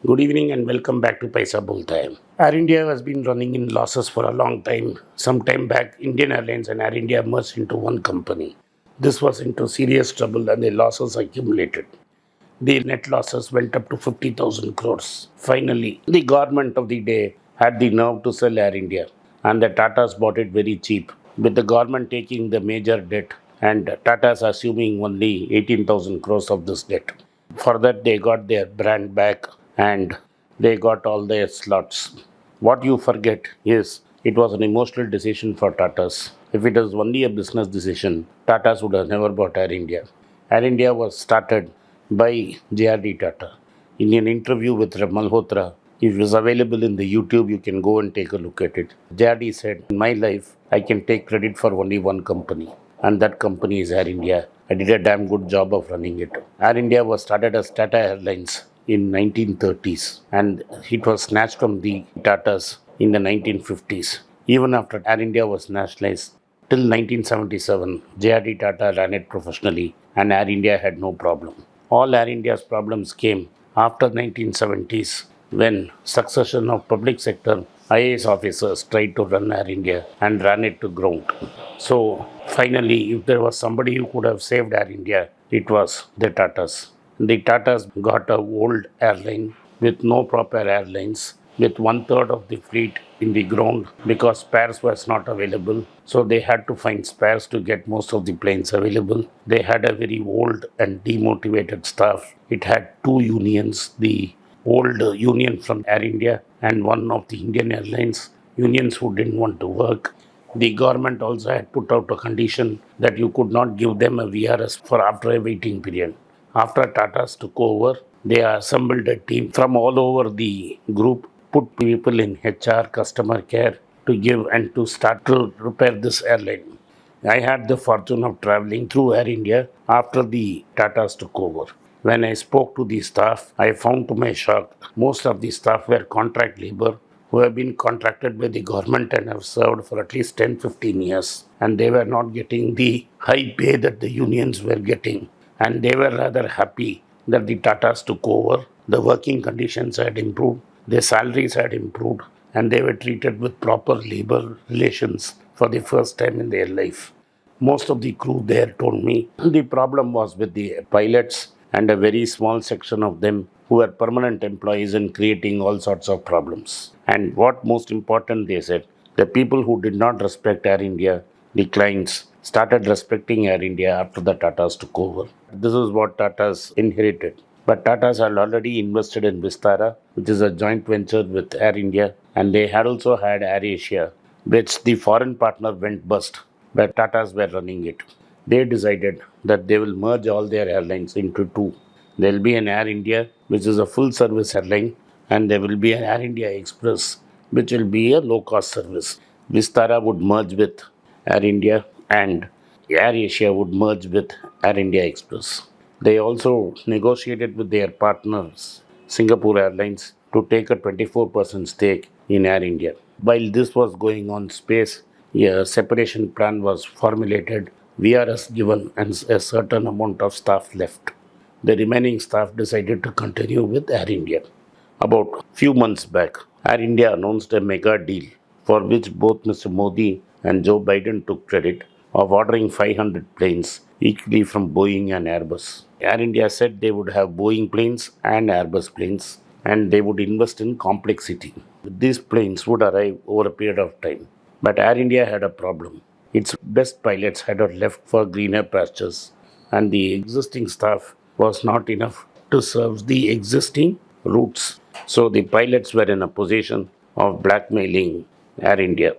Good evening and welcome back to Paisa Bolta. Air India has been running in losses for a long time. Some time back, Indian Airlines and Air India merged into one company. This was into serious trouble and the losses accumulated. The net losses went up to 50,000 crores. Finally, the government of the day had the nerve to sell Air India and the Tatas bought it very cheap, with the government taking the major debt and Tatas assuming only 18,000 crores of this debt. For that, they got their brand back and they got all their slots. What you forget is it was an emotional decision for Tatas. If it was only a business decision, Tatas would have never bought Air India. Air India was started by JRD Tata. In an interview with Malhotra, if it is available in the YouTube, you can go and take a look at it. JRD said, in my life, I can take credit for only one company, and that company is Air India. I did a damn good job of running it. Air India was started as Tata Airlines in 1930s, and it was snatched from the Tatas in the 1950s. Even after Air India was nationalized, till 1977, JRD Tata ran it professionally, and Air India had no problem. All Air India's problems came after 1970s when succession of public sector IAS officers tried to run Air India and ran it to ground. So finally, if there was somebody who could have saved Air India, it was the Tatas. The Tatas got a old airline with no proper airlines, with one third of the fleet in the ground because spares was not available. So they had to find spares to get most of the planes available. They had a very old and demotivated staff. It had two unions, the old union from Air India and one of the Indian Airlines, unions who didn't want to work. The government also had put out a condition that you could not give them a VRS for after a waiting period. After Tata's took over, they assembled a team from all over the group, put people in HR, customer care to give and to start to repair this airline. I had the fortune of traveling through Air India after the Tatas took over. When I spoke to the staff, I found to my shock most of the staff were contract labor who have been contracted by the government and have served for at least 10-15 years. And they were not getting the high pay that the unions were getting. And they were rather happy that the Tatas took over. The working conditions had improved, their salaries had improved, and they were treated with proper labor relations for the first time in their life. Most of the crew there told me the problem was with the pilots and a very small section of them who were permanent employees and creating all sorts of problems. And what most important, they said, the people who did not respect Air India, the clients, started respecting Air India after the Tatas took over. This is what Tatas inherited. But Tatas had already invested in Vistara, which is a joint venture with Air India, and they had also had Air Asia, which the foreign partner went bust, where Tatas were running it. They decided that they will merge all their airlines into two. There will be an Air India, which is a full service airline, and there will be an Air India Express, which will be a low cost service. Vistara would merge with Air India, and Air Asia would merge with Air India Express. They also negotiated with their partners, Singapore Airlines, to take a 24% stake in Air India. While this was going on, space, a separation plan was formulated, VRS given, and a certain amount of staff left. The remaining staff decided to continue with Air India. About few months back, Air India announced a mega deal for which both Mr. Modi and Joe Biden took credit of ordering 500 planes equally from Boeing and Airbus. Air India said they would have Boeing planes and Airbus planes and they would invest in complexity. These planes would arrive over a period of time. But Air India had a problem. Its best pilots had left for greener pastures and the existing staff was not enough to serve the existing routes. So the pilots were in a position of blackmailing Air India.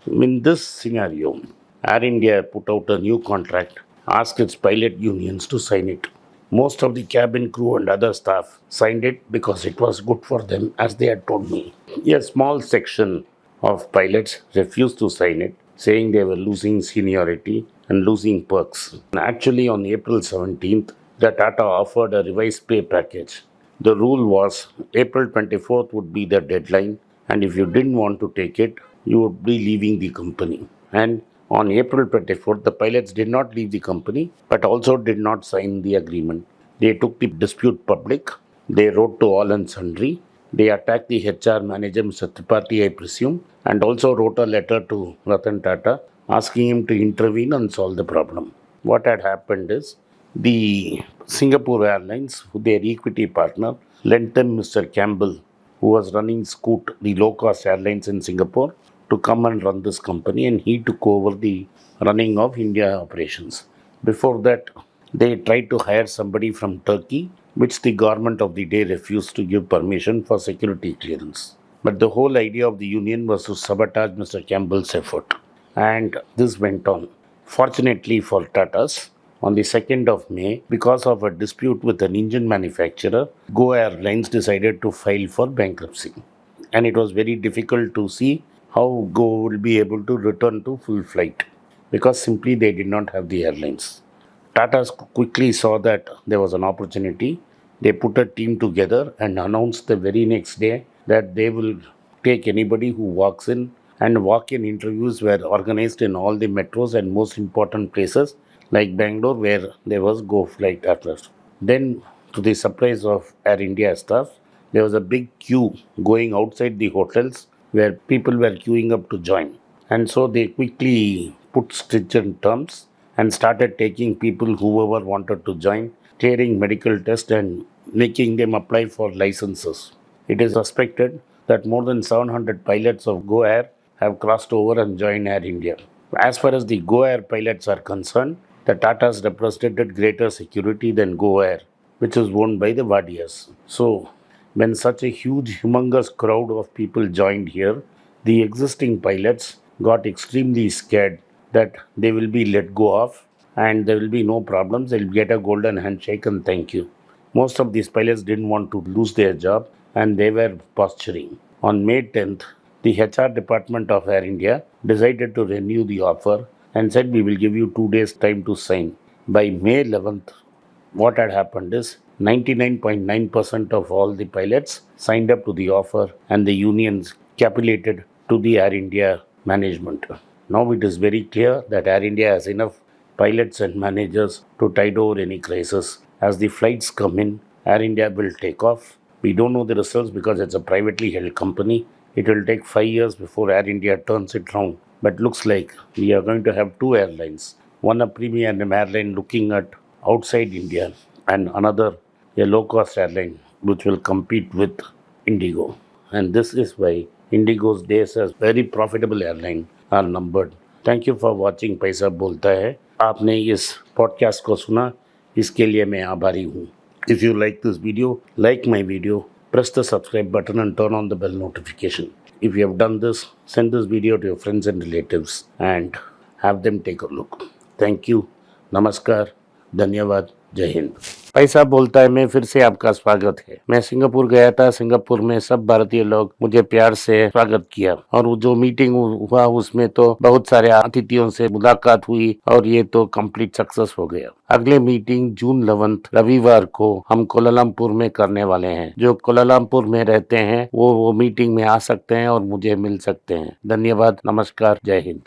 In this scenario, Air India put out a new contract, asked its pilot unions to sign it. Most of the cabin crew and other staff signed it because it was good for them, as they had told me. A small section of pilots refused to sign it, saying they were losing seniority and losing perks. And actually, on April 17th, the Tata offered a revised pay package. The rule was April 24th would be the deadline, and if you didn't want to take it, you would be leaving the company. And on April 24th, the pilots did not leave the company but also did not sign the agreement. They took the dispute public. They wrote to all and sundry. They attacked the HR manager, Mr. Tripathi, I presume, and also wrote a letter to Ratan Tata asking him to intervene and solve the problem. What had happened is the Singapore Airlines, their equity partner, lent them Mr. Campbell, who was running Scoot, the low cost airlines in Singapore, to come and run this company, and he took over the running of India operations. Before that, they tried to hire somebody from Turkey, which the government of the day refused to give permission for security clearance. But the whole idea of the union was to sabotage Mr. Campbell's effort. And this went on. Fortunately for Tatas, on the 2nd of May, because of a dispute with an engine manufacturer, Go Airlines decided to file for bankruptcy. And it was very difficult to see how Go will be able to return to full flight because simply they did not have the airlines. Tata quickly saw that there was an opportunity. They put a team together and announced the very next day that they will take anybody who walks in, and walk-in interviews were organized in all the metros and most important places like Bangalore, where there was Go flight at first. Then, to the surprise of Air India staff, there was a big queue going outside the hotels where people were queuing up to join. And so they quickly put stringent terms and started taking people whoever wanted to join, clearing medical tests and making them apply for licenses. It is suspected that more than 700 pilots of Go Air have crossed over and joined Air India. As far as the Go Air pilots are concerned, the Tatas represented greater security than Go Air, which is owned by the Vadias. So, when such a huge, humongous crowd of people joined here, the existing pilots got extremely scared that they will be let go of and there will be no problems. They'll get a golden handshake and thank you. Most of these pilots didn't want to lose their job and they were posturing. On May 10th, the HR department of Air India decided to renew the offer and said we will give you 2 days time to sign. By May 11th, what had happened is 99.9% of all the pilots signed up to the offer and the unions capitulated to the Air India management. Now it is very clear that Air India has enough pilots and managers to tide over any crisis. As the flights come in, Air India will take off. We don't know the results because it's a privately held company. It will take 5 years before Air India turns it round. But looks like we are going to have two airlines. One a premium airline looking at outside India and another a low-cost airline which will compete with Indigo. And this is why Indigo's days as very profitable airline are numbered. Thank you for watching पैसा बोलता है. आपने इस podcast को सुना, इसके लिए मैं आभारी हूँ. If you like this video, like my video, press the subscribe button and turn on the bell notification. If you have done this, send this video to your friends and relatives and have them take a look. Thank you. Namaskar. धन्यवाद. जय हिंद. पैसा बोलता है में फिर से आपका स्वागत है. मैं सिंगापुर गया था. सिंगापुर में सब भारतीय लोग मुझे प्यार से स्वागत किया और वो जो मीटिंग हुआ उसमें तो बहुत सारे अतिथियों से मुलाकात हुई और ये तो कंप्लीट सक्सेस हो गया. अगले मीटिंग जून 11 रविवार को हम कोलालमपुर में करने वाले हैं. जो कोलालमपुर में रहते हैं वो मीटिंग में आ सकते हैं और मुझे मिल सकते हैं. धन्यवाद. नमस्कार. जय हिंद.